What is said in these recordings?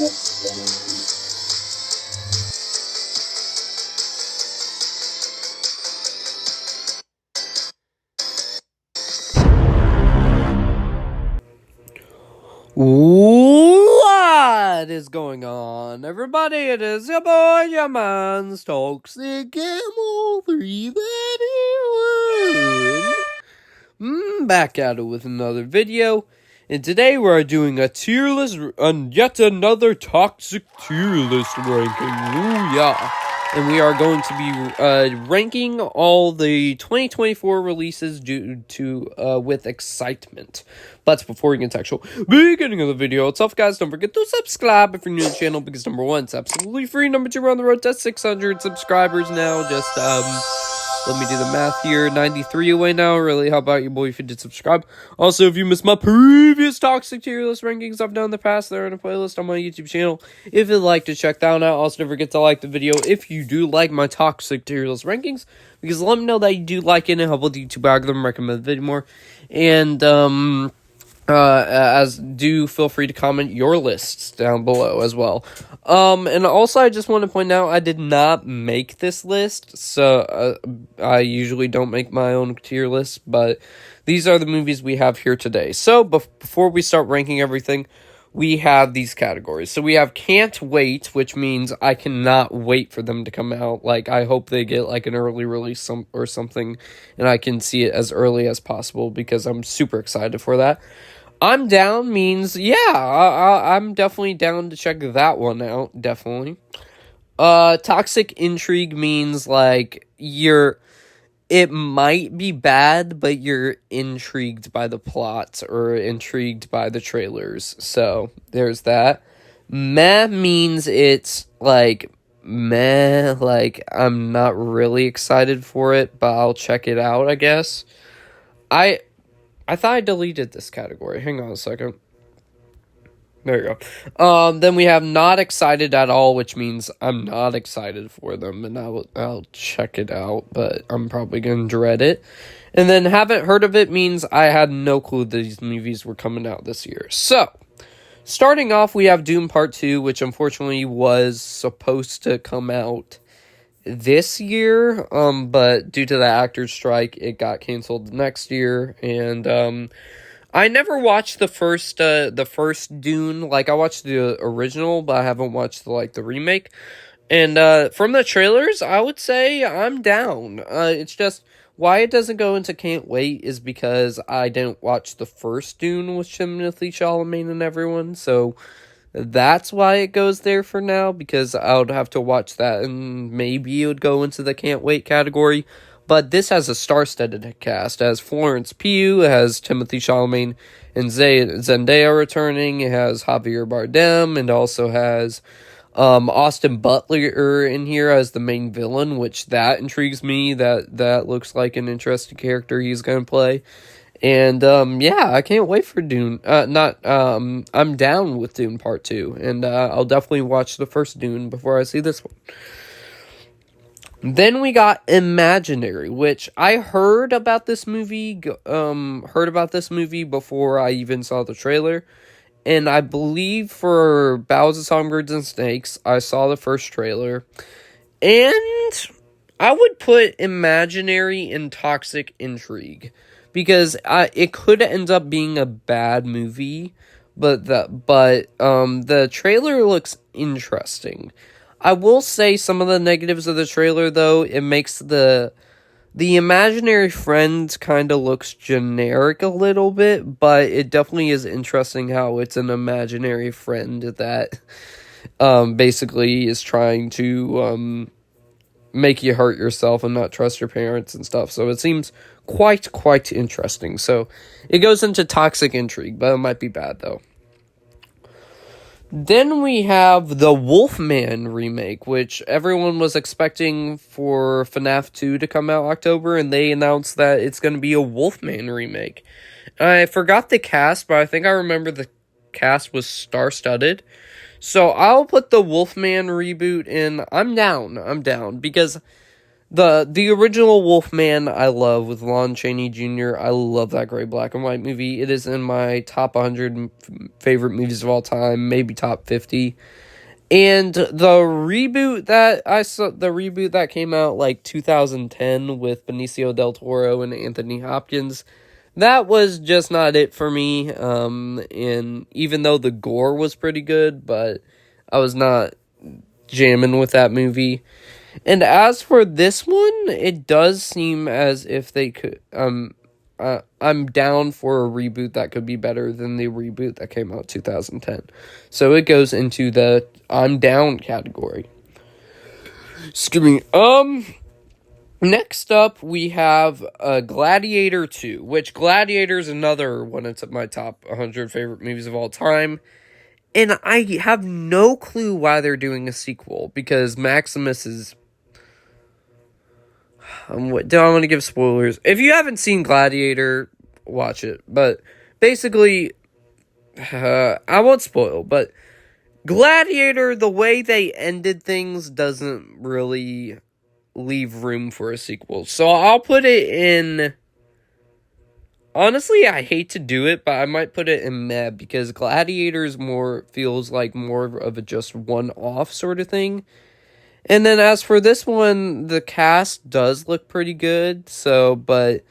What is going on, everybody? It is your boy, your man's Toxic Camel 331. Back at it with another video. And today we're doing a tier list, yet another toxic tier list ranking. Ooh, yeah. And we are going to be ranking all the 2024 releases with excitement. But before we get into actual beginning of the video itself, guys, don't forget to subscribe if you're new to the channel, because number one, it's absolutely free. Number two, we're on the road to 600 subscribers now. Just let me do the math here. 93 away now. Really, how about you, boy, if you did subscribe? Also, if you missed my previous toxic tier list rankings I've done in the past, they're in a playlist on my YouTube channel. If you'd like to check that one out, also don't forget to like the video if you do like my toxic tier list rankings, because let me know that you do like it and help with the YouTube algorithm recommend the video more. And as do feel free to comment your lists down below as well. And also I just want to point out I did not make this list, so I usually don't make my own tier lists, but these are the movies we have here today. So before we start ranking everything, we have these categories. So we have can't wait, which means I cannot wait for them to come out. Like, I hope they get like an early release or something, and I can see it as early as possible because I'm super excited for that. I'm down means, yeah, I'm definitely down to check that one out, definitely. Toxic intrigue means, like, it might be bad, but you're intrigued by the plot or intrigued by the trailers, so there's that. Meh means it's, like, meh, like, I'm not really excited for it, but I'll check it out, I guess. I thought I deleted this category. Hang on a second. There you go. Then we have not excited at all, which means I'm not excited for them, and I'll check it out, but I'm probably gonna dread it. And then haven't heard of it means I had no clue these movies were coming out this year. So, starting off, we have Dune Part 2, which unfortunately was supposed to come out this year, but due to the actors strike, it got canceled next year. And I never watched the first Dune. Like, I watched the original, but I haven't watched the remake. And from the trailers, I would say I'm down. It's just why it doesn't go into can't wait is because I didn't watch the first Dune with Timothée Chalamet and everyone, so that's why it goes there for now, because I would have to watch that, and maybe it would go into the can't wait category. But this has a star-studded cast. It has Florence Pugh, it has Timothée Chalamet and Zendaya returning, it has Javier Bardem, and also has Austin Butler in here as the main villain, which that intrigues me. That looks like an interesting character he's going to play. And, yeah, I can't wait for Dune. I'm down with Dune Part 2, and, I'll definitely watch the first Dune before I see this one. Then we got Imaginary, which I heard about this movie before I even saw the trailer. And I believe for Battles of Songbirds and Snakes, I saw the first trailer. And I would put Imaginary and Toxic Intrigue, because it could end up being a bad movie, but the trailer looks interesting. I will say some of the negatives of the trailer, though. It makes the imaginary friend kind of looks generic a little bit, but it definitely is interesting how it's an imaginary friend that basically is trying to make you hurt yourself and not trust your parents and stuff. So it seems quite interesting. So it goes into Toxic Intrigue, but it might be bad though. Then we have the Wolfman remake, which everyone was expecting for FNAF 2 to come out October, and they announced that it's going to be a Wolfman remake. I forgot the cast, but I think I remember the cast was star-studded. So I'll put the Wolfman reboot in. I'm down, because The original Wolfman I love with Lon Chaney Jr. I love that great black and white movie. It is in my top 100 favorite movies of all time, maybe top 50. And the reboot that I saw, the reboot that came out like 2010 with Benicio del Toro and Anthony Hopkins, that was just not it for me. And even though the gore was pretty good, but I was not jamming with that movie. And as for this one, it does seem as if they could. I'm down for a reboot that could be better than the reboot that came out 2010. So it goes into the I'm down category. Excuse me. Next up, we have Gladiator 2, which Gladiator is another one of my top 100 favorite movies of all time. And I have no clue why they're doing a sequel, because Maximus is... do I want to give spoilers? If you haven't seen Gladiator, watch it. But basically, I won't spoil, but Gladiator, the way they ended things doesn't really leave room for a sequel. So I'll put it in... Honestly, I hate to do it, but I might put it in meh, because Gladiator's feels like more of a just one-off sort of thing. And then as for this one, the cast does look pretty good, but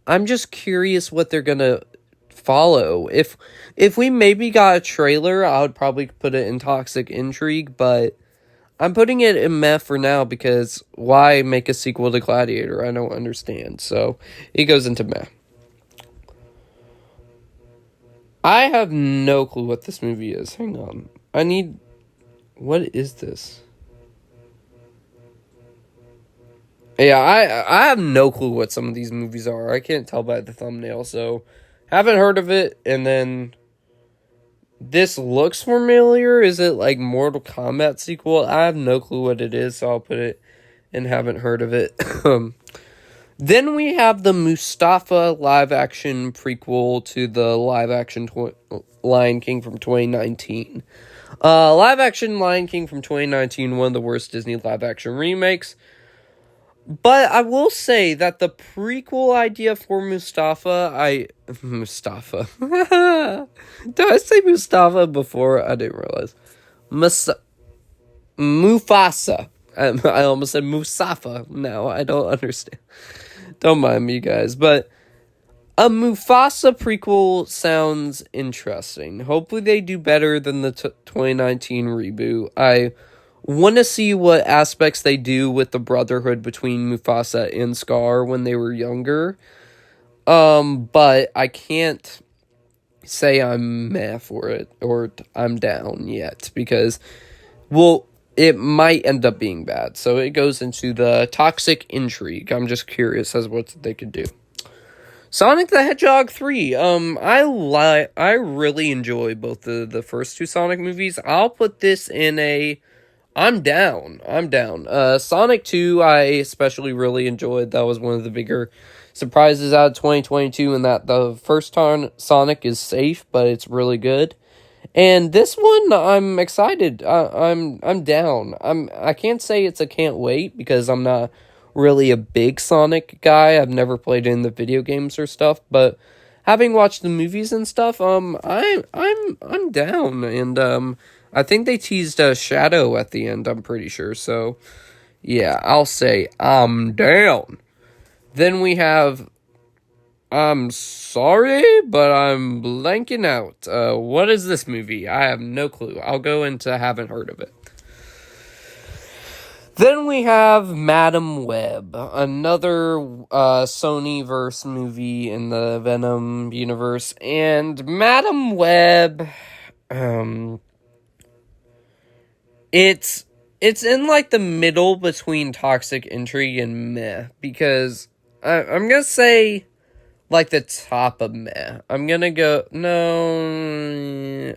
I'm just curious what they're gonna follow. If we maybe got a trailer, I would probably put it in Toxic Intrigue, but I'm putting it in meh for now, because why make a sequel to Gladiator? I don't understand. So it goes into meh. I have no clue what this movie is. Hang on. What is this? Yeah, I have no clue what some of these movies are. I can't tell by the thumbnail, so haven't heard of it. And then this looks familiar. Is it like Mortal Kombat sequel? I have no clue what it is, so I'll put it and haven't heard of it. Then we have the Mustafa live-action prequel to the live-action Lion King from 2019. Live-action Lion King from 2019, one of the worst Disney live-action remakes. But I will say that the prequel idea for Mustafa... Mustafa. Did I say Mustafa before? I didn't realize. Mufasa. I almost said Mustafa. No, I don't understand. Don't mind me, guys. But a Mufasa prequel sounds interesting. Hopefully they do better than the 2019 reboot. I want to see what aspects they do with the brotherhood between Mufasa and Scar when they were younger. But I can't say I'm meh for it or I'm down yet, because, well, it might end up being bad. So it goes into the Toxic Intrigue. I'm just curious as what they could do. Sonic the Hedgehog 3. I really enjoy both the first two Sonic movies. I'll put this in a I'm down. Sonic 2 I especially really enjoyed. That was one of the bigger surprises out of 2022, in that the first time Sonic is safe, but it's really good. And this one, I'm excited. I'm down. I can't say it's a can't wait, because I'm not really a big Sonic guy. I've never played in the video games or stuff, but having watched the movies and stuff, I'm down. And I think they teased a Shadow at the end, I'm pretty sure. So yeah, I'll say I'm down. Then we have, I'm sorry, but I'm blanking out. What is this movie? I have no clue. I'll go into haven't heard of it. Then we have Madam Web, another Sony-verse movie in the Venom universe. And Madam Web, it's in like the middle between Toxic Intrigue and meh, because I'm gonna say like the top of meh. I'm gonna go, no,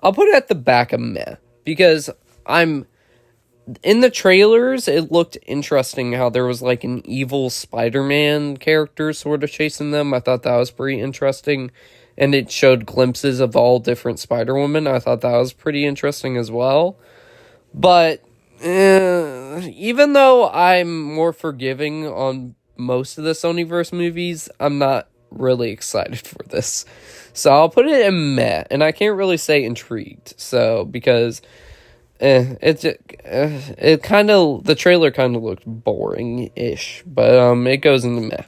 I'll put it at the back of meh, because in the trailers, it looked interesting how there was like an evil Spider-Man character sort of chasing them. I thought that was pretty interesting. And it showed glimpses of all different Spider-Women. I thought that was pretty interesting as well. But even though I'm more forgiving on most of the Sonyverse movies, I'm not really excited for this. So I'll put it in meh, and I can't really say intrigued. So because it kind of, the trailer kind of looked boring-ish, but it goes into meh.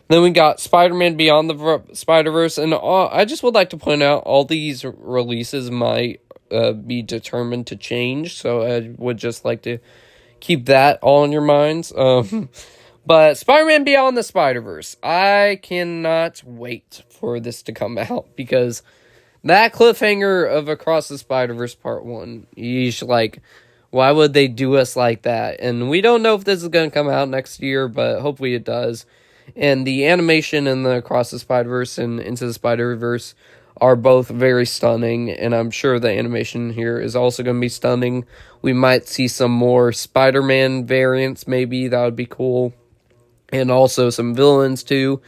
Then we got Spider-Man Beyond the Spider-Verse, and I just would like to point out all these releases might be determined to change, so I would just like to keep that all in your minds. But Spider-Man Beyond the Spider-Verse, I cannot wait for this to come out, because that cliffhanger of Across the Spider-Verse Part 1, yeesh, like, why would they do us like that? And we don't know if this is going to come out next year, but hopefully it does. And the animation in the Across the Spider-Verse and Into the Spider-Verse are both very stunning, and I'm sure the animation here is also going to be stunning. We might see some more Spider-Man variants, maybe. That would be cool. And also some villains, too.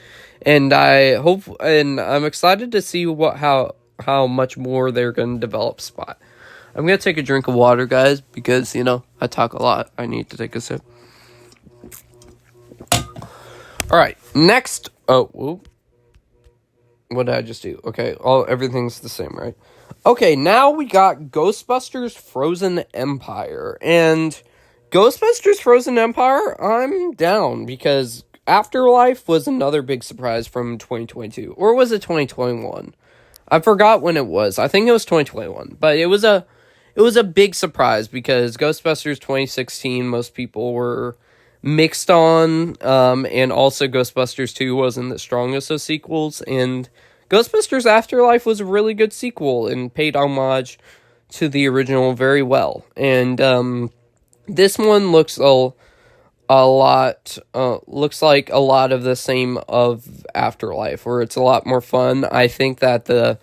And I'm excited to see how much more they're going to develop Spot. I'm going to take a drink of water, guys, because, I talk a lot. I need to take a sip. Alright, next. Oh, whoop. What did I just do? Okay, everything's the same, right? Okay, now we got Ghostbusters Frozen Empire. And Ghostbusters Frozen Empire, I'm down, because Afterlife was another big surprise from 2022. Or was it 2021? I forgot when it was. I think it was 2021. But it was a big surprise, because Ghostbusters 2016, most people were mixed on, and also Ghostbusters 2 wasn't the strongest of sequels, and Ghostbusters Afterlife was a really good sequel and paid homage to the original very well. And this one looks looks like a lot of the same of Afterlife, where it's a lot more fun. I think that the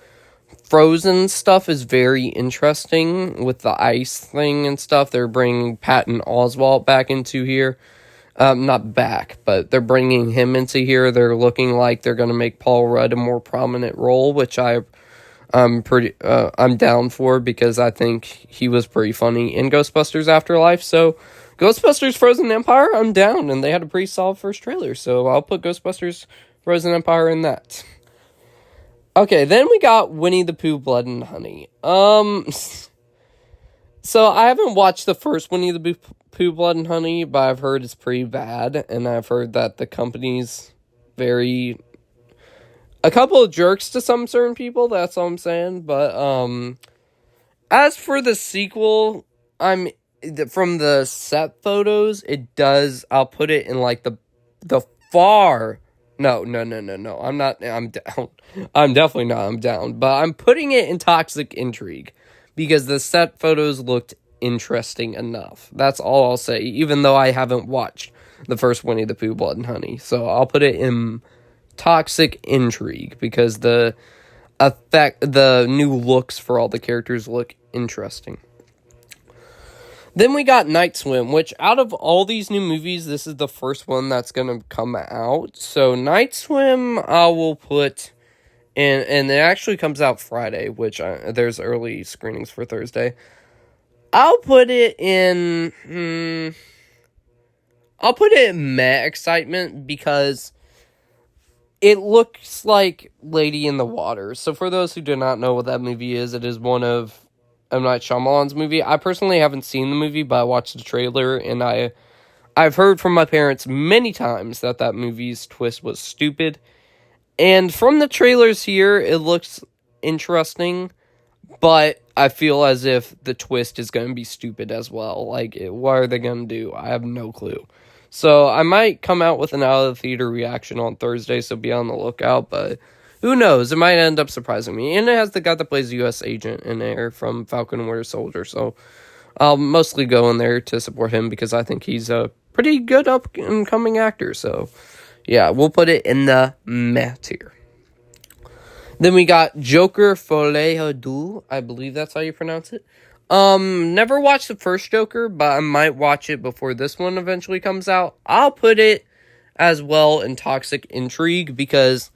Frozen stuff is very interesting with the ice thing and stuff. They're bringing Patton Oswalt back into here. Not back, but they're bringing him into here. They're looking like they're going to make Paul Rudd a more prominent role, which I'm down for, because I think he was pretty funny in Ghostbusters Afterlife. So Ghostbusters Frozen Empire, I'm down, and they had a pretty solid first trailer, so I'll put Ghostbusters Frozen Empire in that. Okay, then we got Winnie the Pooh Blood and Honey. So I haven't watched the first Winnie the Pooh Blood and Honey, but I've heard it's pretty bad, and I've heard that the company's a couple of jerks to some certain people, that's all I'm saying. But as for the sequel, from the set photos, I'll put it in like the far. No, I'm down. I'm definitely not, I'm down. But I'm putting it in Toxic Intrigue, because the set photos looked interesting enough. That's all I'll say, even though I haven't watched the first Winnie the Pooh Blood and Honey. So I'll put it in Toxic Intrigue, because the new looks for all the characters look interesting. Then we got Night Swim, which out of all these new movies, this is the first one that's going to come out. So Night Swim, I will put in, and it actually comes out Friday, which there's early screenings for Thursday. I'll put it in meh excitement, because it looks like Lady in the Water. So for those who do not know what that movie is, it is one of M. Night Shyamalan's movie. I personally haven't seen the movie, but I watched the trailer, and I've heard from my parents many times that movie's twist was stupid. And from the trailers here, it looks interesting, but I feel as if the twist is going to be stupid as well. Like, what are they going to do? I have no clue. So I might come out with an out-of-the-theater reaction on Thursday, so be on the lookout, but who knows? It might end up surprising me. And it has the guy that plays the U.S. agent in there from Falcon and Winter Soldier, so I'll mostly go in there to support him, because I think he's a pretty good up-and-coming actor. So, yeah, we'll put it in the meh tier. Then we got Joker Folie à Deux. I believe that's how you pronounce it. Never watched the first Joker, but I might watch it before this one eventually comes out. I'll put it as well in Toxic Intrigue, because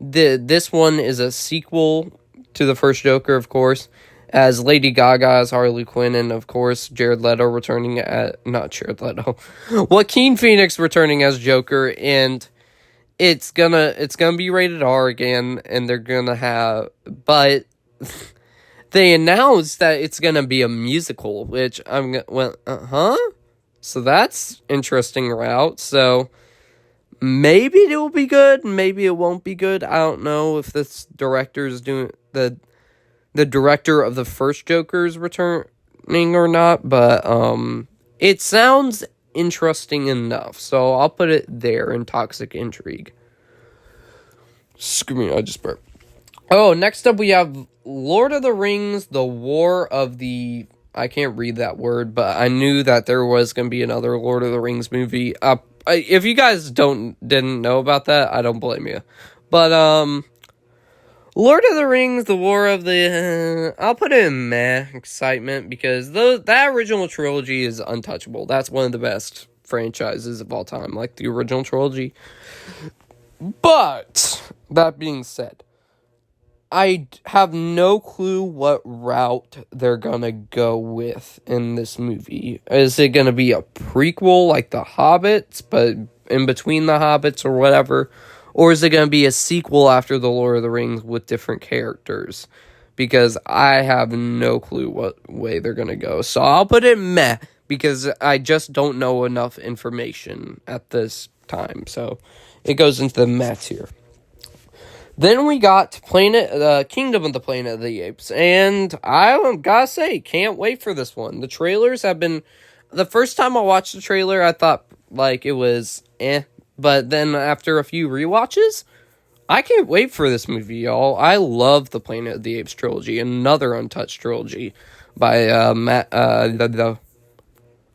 this one is a sequel to the first Joker, of course, as Lady Gaga as Harley Quinn, and of course Jared Leto returning not Jared Leto, Joaquin Phoenix returning as Joker, and it's gonna be rated R again, and they're gonna have, but they announced that it's gonna be a musical, which so that's interesting route. So maybe it will be good, maybe it won't be good. I don't know if this director is doing the director of the first Joker's returning or not, but it sounds interesting enough. So I'll put it there in Toxic Intrigue. Excuse me, I just burped. Oh, next up we have Lord of the Rings, The War of the... I can't read that word, but I knew that there was going to be another Lord of the Rings movie. If you guys didn't know about that, I don't blame you. But, Lord of the Rings, The War of the... I'll put it in meh excitement, because that original trilogy is untouchable. That's one of the best franchises of all time, like the original trilogy. But, that being said, I have no clue what route they're gonna go with in this movie. Is it gonna be a prequel like The Hobbits, but in between The Hobbits or whatever? Or is it gonna be a sequel after The Lord of the Rings with different characters? Because I have no clue what way they're gonna go. So I'll put it meh, because I just don't know enough information at this time. So it goes into the meh tier. Then we got Kingdom of the Planet of the Apes, and I gotta say, can't wait for this one. The trailers have been... The first time I watched the trailer, I thought, like, it was but then after a few rewatches, I can't wait for this movie, y'all. I love the Planet of the Apes trilogy, another untouched trilogy by Matt... I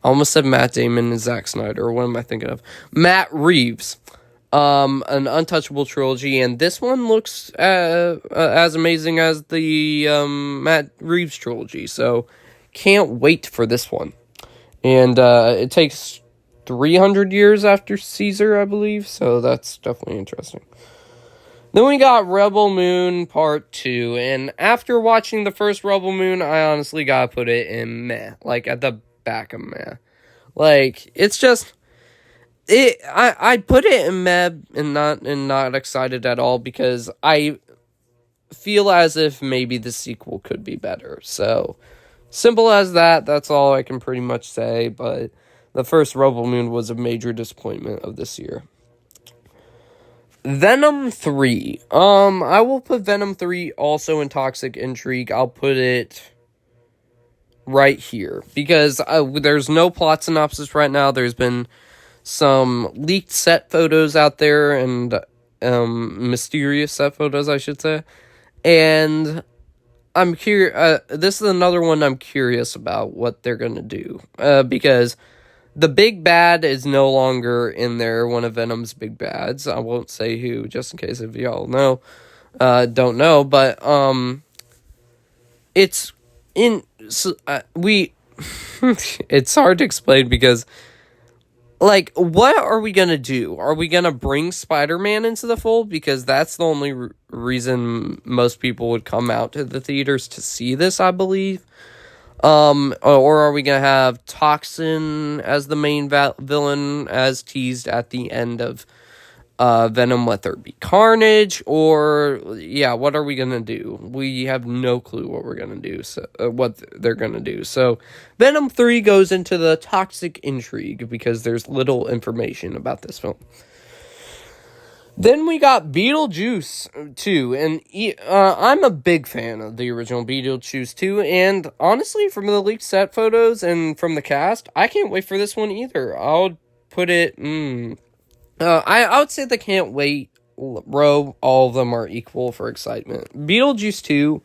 almost said Matt Damon and Zack Snyder. What am I thinking of? Matt Reeves. An untouchable trilogy, and this one looks as amazing as the Matt Reeves trilogy, so can't wait for this one. And it takes 300 years after Caesar, I believe, so that's definitely interesting. Then we got Rebel Moon Part 2, and after watching the first Rebel Moon, I honestly gotta put it in meh, like at the back of meh. Like, it's just... I put it in meh and not excited at all, because I feel as if maybe the sequel could be better. So, simple as that. That's all I can pretty much say. But the first Rebel Moon was a major disappointment of this year. Venom 3. I will put Venom 3 also in Toxic Intrigue. I'll put it right here, because there's no plot synopsis right now. There's been some leaked set photos out there, and mysterious set photos, I should say. And I'm curious. This is another one I'm curious about what they're gonna do, because the big bad is no longer in there. One of Venom's big bads. I won't say who, just in case if y'all know, don't know. But it's in. So, it's hard to explain, because, like, what are we gonna do? Are we gonna bring Spider-Man into the fold? Because that's the only reason most people would come out to the theaters to see this, I believe. Or are we gonna have Toxin as the main villain, as teased at the end of Venom Let There Be Carnage? Or, yeah, what are we gonna do? We have no clue what we're gonna do, so what they're gonna do. So, Venom 3 goes into the Toxic Intrigue, because there's little information about this film. Then we got Beetlejuice 2, and I'm a big fan of the original Beetlejuice 2, and honestly, from the leaked set photos and from the cast, I can't wait for this one either. I'll put it, I would say the can't wait row, all of them are equal for excitement. Beetlejuice 2,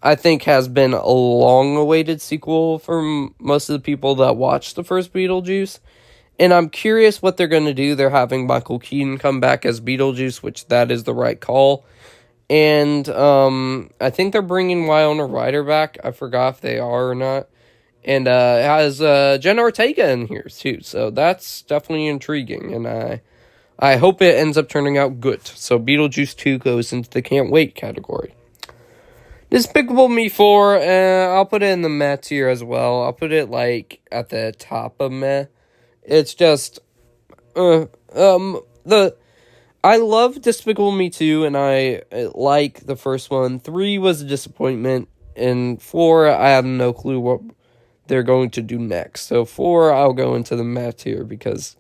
I think, has been a long-awaited sequel for most of the people that watched the first Beetlejuice. And I'm curious what they're going to do. They're having Michael Keaton come back as Beetlejuice, which that is the right call. And I think they're bringing Winona Ryder back. I forgot if they are or not. And it has Jenna Ortega in here, too. So that's definitely intriguing. And I hope it ends up turning out good. So Beetlejuice 2 goes into the can't wait category. Despicable Me 4, I'll put it in the meh tier as well. I'll put it, like, at the top of meh. It's just, I love Despicable Me 2, and I like the first one. 3 was a disappointment, and 4, I have no clue what they're going to do next. So 4, I'll go into the meh tier, because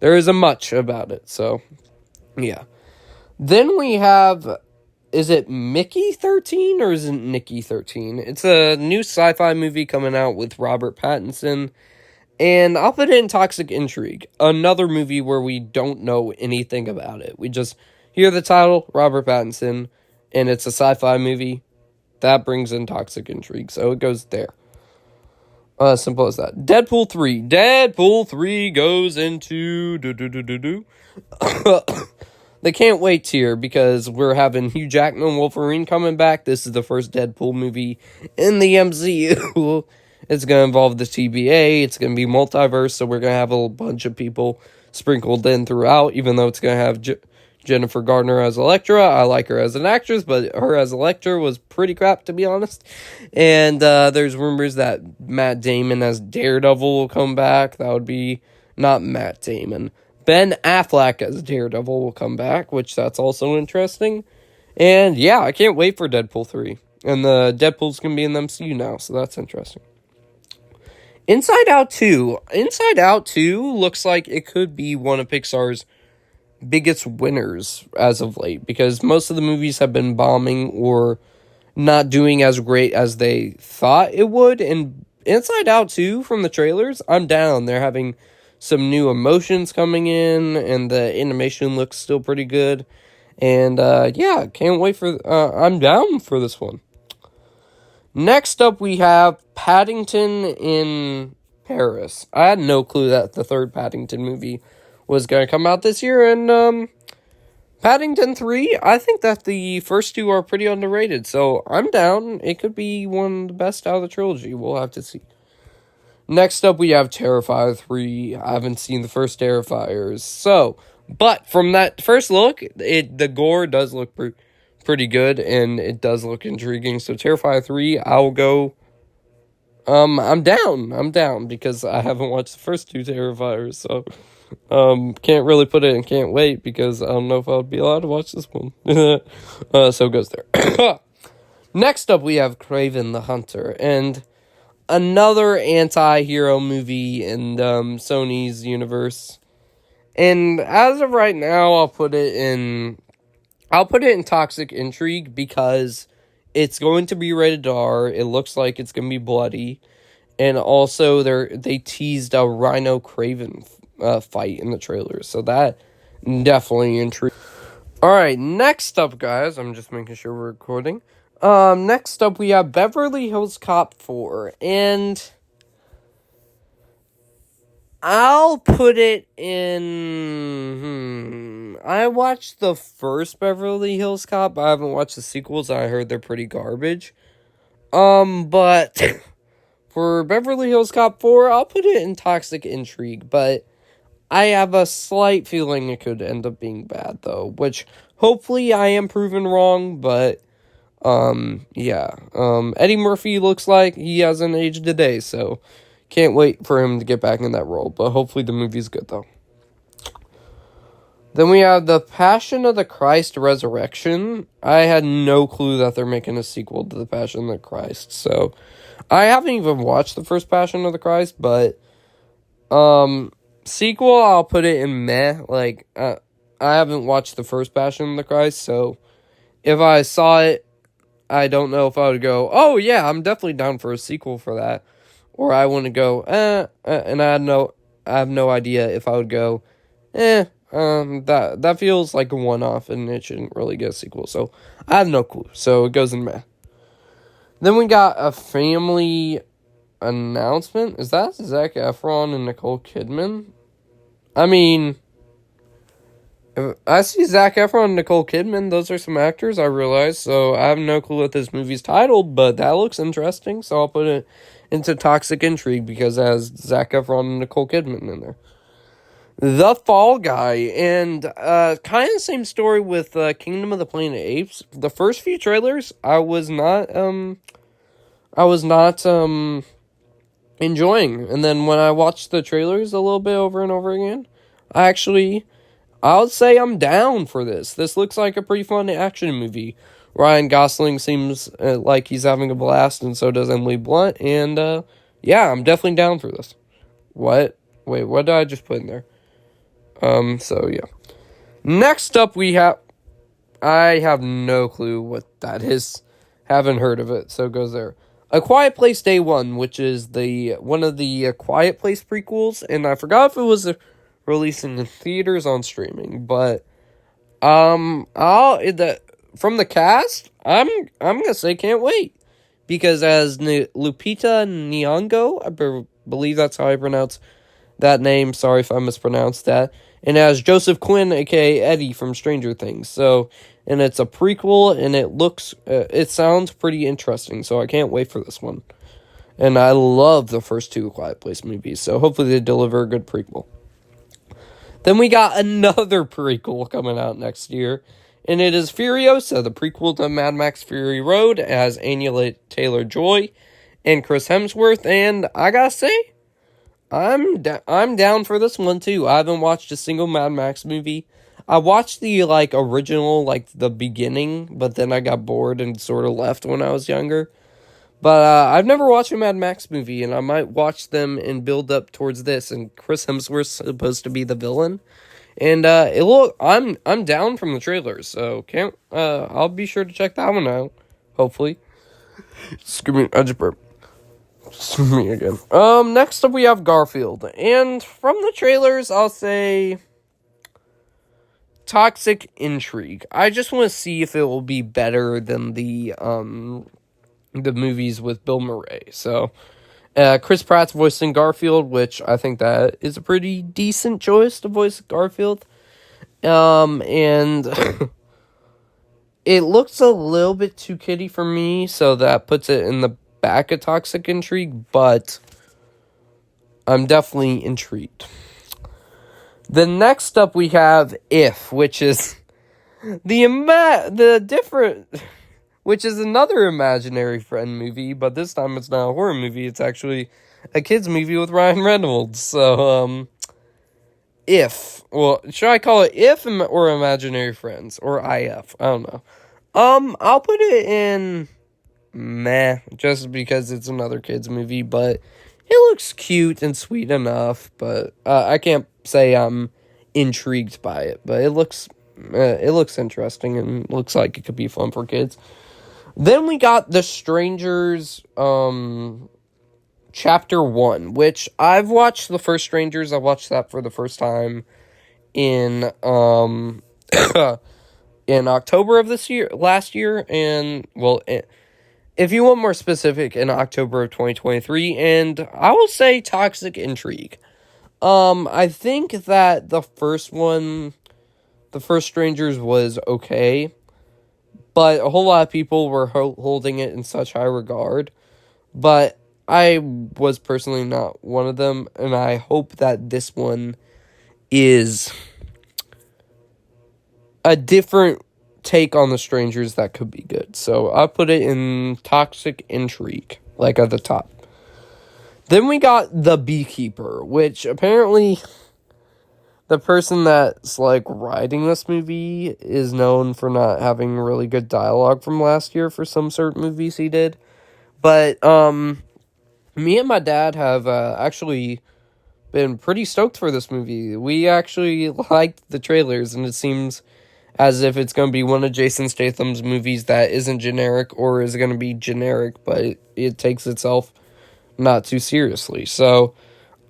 there isn't much about it, so, yeah. Then we have, is it Mickey 13 or is it Nicky 13? It's a new sci-fi movie coming out with Robert Pattinson. And I'll put it in Toxic Intrigue, another movie where we don't know anything about it. We just hear the title, Robert Pattinson, and it's a sci-fi movie. That brings in Toxic Intrigue, so it goes there. Simple as that. Deadpool 3. Deadpool 3 goes into the can't wait tier, because we're having Hugh Jackman Wolverine coming back. This is the first Deadpool movie in the MCU. It's going to involve the TVA. It's going to be multiverse, so we're going to have a bunch of people sprinkled in throughout, even though it's going to have Jennifer Garner as Elektra. I like her as an actress, but her as Elektra was pretty crap, to be honest. And there's rumors that Matt Damon as Daredevil will come back. That would be not Matt Damon. Ben Affleck as Daredevil will come back, which that's also interesting. And yeah, I can't wait for Deadpool 3. And the Deadpool's going to be in the MCU now, so that's interesting. Inside Out 2. Inside Out 2 looks like it could be one of Pixar's biggest winners as of late, because most of the movies have been bombing or not doing as great as they thought it would. And Inside Out 2, from the trailers, I'm down. They're having some new emotions coming in, and the animation looks still pretty good. And yeah, can't wait for... I'm down for this one. Next up, we have Paddington in Paris. I had no clue that the third Paddington movie was going to come out this year, and Paddington 3, I think that the first two are pretty underrated, so I'm down. It could be one of the best out of the trilogy. We'll have to see. Next up, we have Terrifier 3. I haven't seen the first Terrifiers, so... But from that first look, the gore does look pretty good, and it does look intriguing. So Terrifier 3, I'll go. I'm down because I haven't watched the first two Terrifiers, so can't really put it in can't wait, because I don't know if I'll be allowed to watch this one. So it goes there. Next up, we have Kraven the Hunter, and another anti-hero movie in Sony's universe. And as of right now, I'll put it in Toxic Intrigue, because it's going to be rated R. It looks like it's going to be bloody. And also, they teased a Rhino Kraven fight in the trailer. So that definitely intrigued. Alright, next up, guys. I'm just making sure we're recording. Next up, we have Beverly Hills Cop 4. And I'll put it in... I watched the first Beverly Hills Cop. I haven't watched the sequels. I heard they're pretty garbage. But for Beverly Hills Cop 4, I'll put it in Toxic Intrigue. But I have a slight feeling it could end up being bad, though. Which, hopefully, I am proven wrong. But, yeah. Eddie Murphy looks like he hasn't aged a day, so... Can't wait for him to get back in that role, but hopefully the movie's good, though. Then we have The Passion of the Christ Resurrection. I had no clue that they're making a sequel to The Passion of the Christ, so... I haven't even watched the first Passion of the Christ, but... Sequel, I'll put it in meh. Like, I haven't watched the first Passion of the Christ, so... If I saw it, I don't know if I would go, oh yeah, I'm definitely down for a sequel for that. Or I want to go, and I have no idea if I would go, that feels like a one-off, and it shouldn't really get a sequel, so I have no clue, so it goes in meh. Then we got a family announcement. Is that Zac Efron and Nicole Kidman? I mean, if I see Zac Efron and Nicole Kidman, those are some actors, I realize, so I have no clue what this movie's titled, but that looks interesting, so I'll put it into Toxic Intrigue, because it has Zac Efron and Nicole Kidman in there. The Fall Guy, and kind of the same story with Kingdom of the Planet of the Apes. The first few trailers, I was not enjoying, and then when I watched the trailers a little bit over and over again, I'll say I'm down for this. This looks like a pretty fun action movie. Ryan Gosling seems like he's having a blast, and so does Emily Blunt, and yeah, I'm definitely down for this. What? Wait, what did I just put in there? So yeah. Next up I have no clue what that is. Haven't heard of it, so it goes there. A Quiet Place Day One, which is one of the Quiet Place prequels, and I forgot if it was releasing in theaters on streaming, but from the cast, I'm gonna say can't wait, because as Lupita Nyong'o, I believe that's how I pronounce that name. Sorry if I mispronounced that. And as Joseph Quinn, aka Eddie from Stranger Things. So, and it's a prequel, and it sounds pretty interesting. So I can't wait for this one. And I love the first two Quiet Place movies. So hopefully they deliver a good prequel. Then we got another prequel coming out next year, and it is Furiosa, the prequel to Mad Max Fury Road, as Anya Taylor-Joy and Chris Hemsworth. And I gotta say, I'm down for this one too. I haven't watched a single Mad Max movie. I watched the original, the beginning, but then I got bored and sort of left when I was younger. But I've never watched a Mad Max movie, and I might watch them and build up towards this. And Chris Hemsworth's supposed to be the villain, and I'm down from the trailers, so I'll be sure to check that one out. Hopefully, excuse me, I just burped. Me again. Next up we have Garfield, and from the trailers, I'll say Toxic Intrigue. I just want to see if it will be better than the movies with Bill Murray. So, Chris Pratt's voicing Garfield, which I think that is a pretty decent choice to voice Garfield. And it looks a little bit too kiddie for me, so that puts it in the back of Toxic Intrigue, but I'm definitely intrigued. The next up we have If, which is which is another imaginary friend movie, but this time it's not a horror movie, it's actually a kids movie with Ryan Reynolds. So, If. Well, should I call it If or Imaginary Friends? Or IF? I don't know. I'll put it in meh, just because it's another kids movie, but it looks cute and sweet enough, but I can't say I'm intrigued by it, but it looks interesting and looks like it could be fun for kids. Then we got The Strangers, Chapter 1, which I've watched the first Strangers. I watched that for the first time in in October of last year, and well, if you want more specific, in October of 2023, and I will say Toxic Intrigue. I think that the first Strangers was okay, but a whole lot of people were holding it in such high regard, but I was personally not one of them, and I hope that this one is a different take on the Strangers that could be good. So I'll put it in Toxic Intrigue, at the top. Then we got The Beekeeper, which apparently the person that's writing this movie is known for not having really good dialogue from last year for some certain movies he did. But me and my dad have actually been pretty stoked for this movie. We actually liked the trailers, and it seems as if it's going to be one of Jason Statham's movies that isn't generic, or is going to be generic, but it takes itself not too seriously. So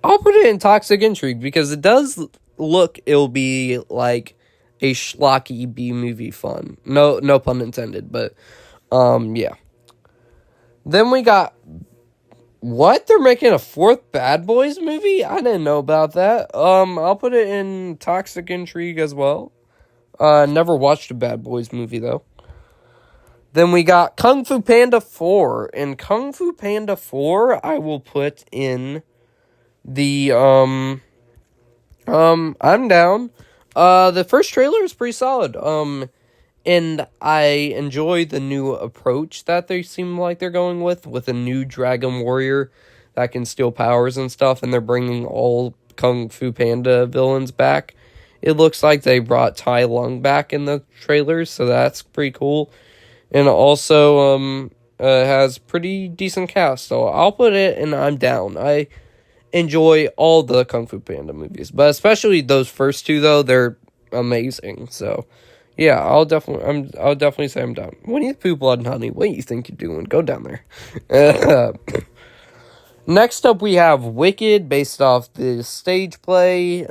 I'll put it in Toxic Intrigue, because it does look it'll be like a schlocky B-movie fun. No pun intended, but yeah. Then we got... What? They're making a fourth Bad Boys movie? I didn't know about that. I'll put it in Toxic Intrigue as well. Never watched a Bad Boys movie, though. Then we got Kung Fu Panda 4. And Kung Fu Panda 4, I will put in the, I I'm down. The first trailer is pretty solid. And I enjoy the new approach that they seem like they're going with a new Dragon Warrior that can steal powers and stuff, and they're bringing all Kung Fu Panda villains back. It looks like they brought Tai Lung back in the trailers, so that's pretty cool. And also, has pretty decent cast, so I'll put it, and I'm down. I enjoy all the Kung Fu Panda movies, but especially those first two, though, they're amazing, so... Yeah, I'll definitely say I'm down. Winnie the Pooh, Blood and Honey, what do you think you're doing? Go down there. Next up, we have Wicked, based off the stage play.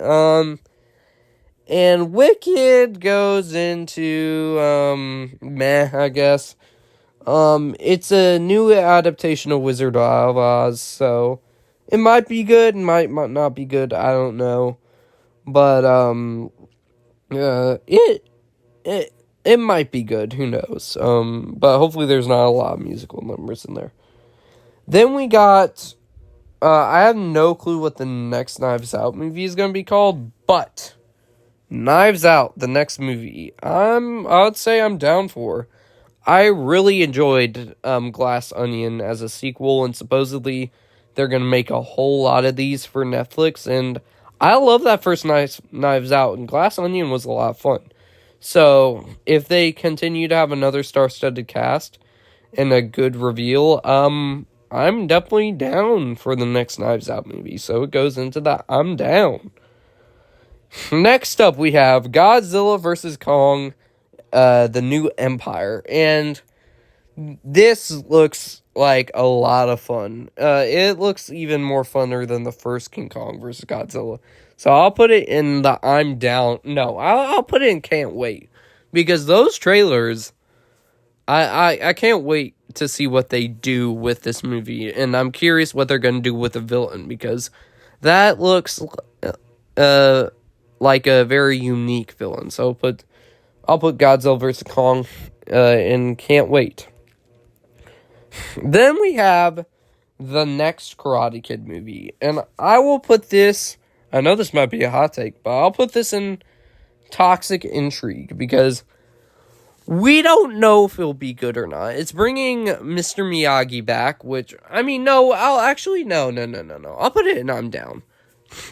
And Wicked goes into, meh, I guess. It's a new adaptation of Wizard of Oz, so it might be good, might not be good, I don't know. But, it might be good, who knows. But hopefully there's not a lot of musical numbers in there. Then we got, I have no clue what the next Knives Out movie is going to be called, but Knives Out, the next movie, I would say I'm down for. I really enjoyed Glass Onion as a sequel, and supposedly they're going to make a whole lot of these for Netflix, and I love that first Knives Out, and Glass Onion was a lot of fun. So, if they continue to have another star-studded cast and a good reveal, I'm definitely down for the next Knives Out movie. So, it goes into that. I'm down. Next up, we have Godzilla vs. Kong, The New Empire. And this looks like a lot of fun. It looks even more funner than the first King Kong vs. Godzilla. So I'll put it in the I'm down. No, I'll put it in can't wait. Because those trailers, I can't wait to see what they do with this movie. And I'm curious what they're going to do with the villain. Because that looks like a very unique villain. So I'll put Godzilla vs. Kong in can't wait. Then we have the next Karate Kid movie. And I will put this... I know this might be a hot take, but I'll put this in toxic intrigue because we don't know if it'll be good or not. It's bringing Mr. Miyagi back, which, I mean, no. I'll put it in I'm down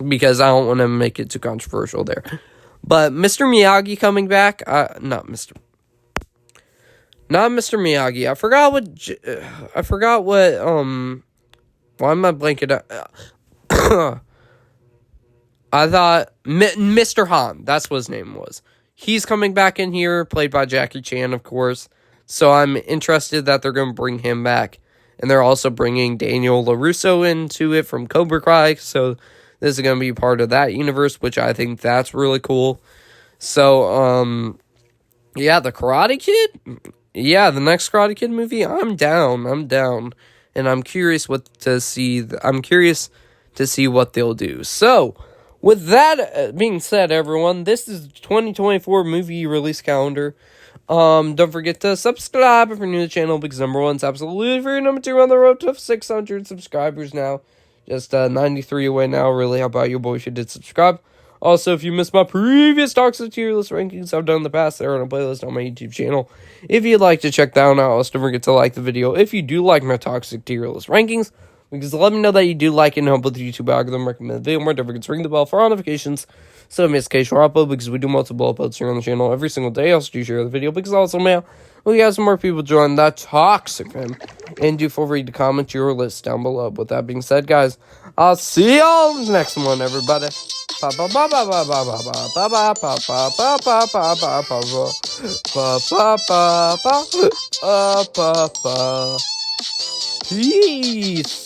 because I don't want to make it too controversial there. But Mr. Miyagi coming back, not Mr. Miyagi. I forgot what, why am I blanking out? I thought Mr. Han, that's what his name was. He's coming back in here, played by Jackie Chan, of course. So I'm interested that they're going to bring him back. And they're also bringing Daniel LaRusso into it from Cobra Kai. So this is going to be part of that universe, which I think that's really cool. So, yeah, the Karate Kid? Yeah, the next Karate Kid movie, I'm down. And I'm curious to see what they'll do. So... with that being said, everyone, this is 2024 movie release calendar. Don't forget to subscribe if you're new to the channel because number one's absolutely free. Number two, on the road to 600 subscribers now. Just 93 away now. Really, how about you, boy, if you did subscribe? Also, if you missed my previous Toxic Tier List rankings I've done in the past, they're on a playlist on my YouTube channel. If you'd like to check that out, also don't forget to like the video. If you do like my Toxic Tier List rankings, because let me know that you do like it and help with the YouTube algorithm, recommend the video more. Don't forget to ring the bell for notifications so don't miss occasional upload because we do multiple uploads here on the channel every single day. Also do share the video because also, man, we have some more people join that Toxic fam. And do feel free to comment your list down below. With that being said, guys, I'll see y'all next one, everybody. Peace.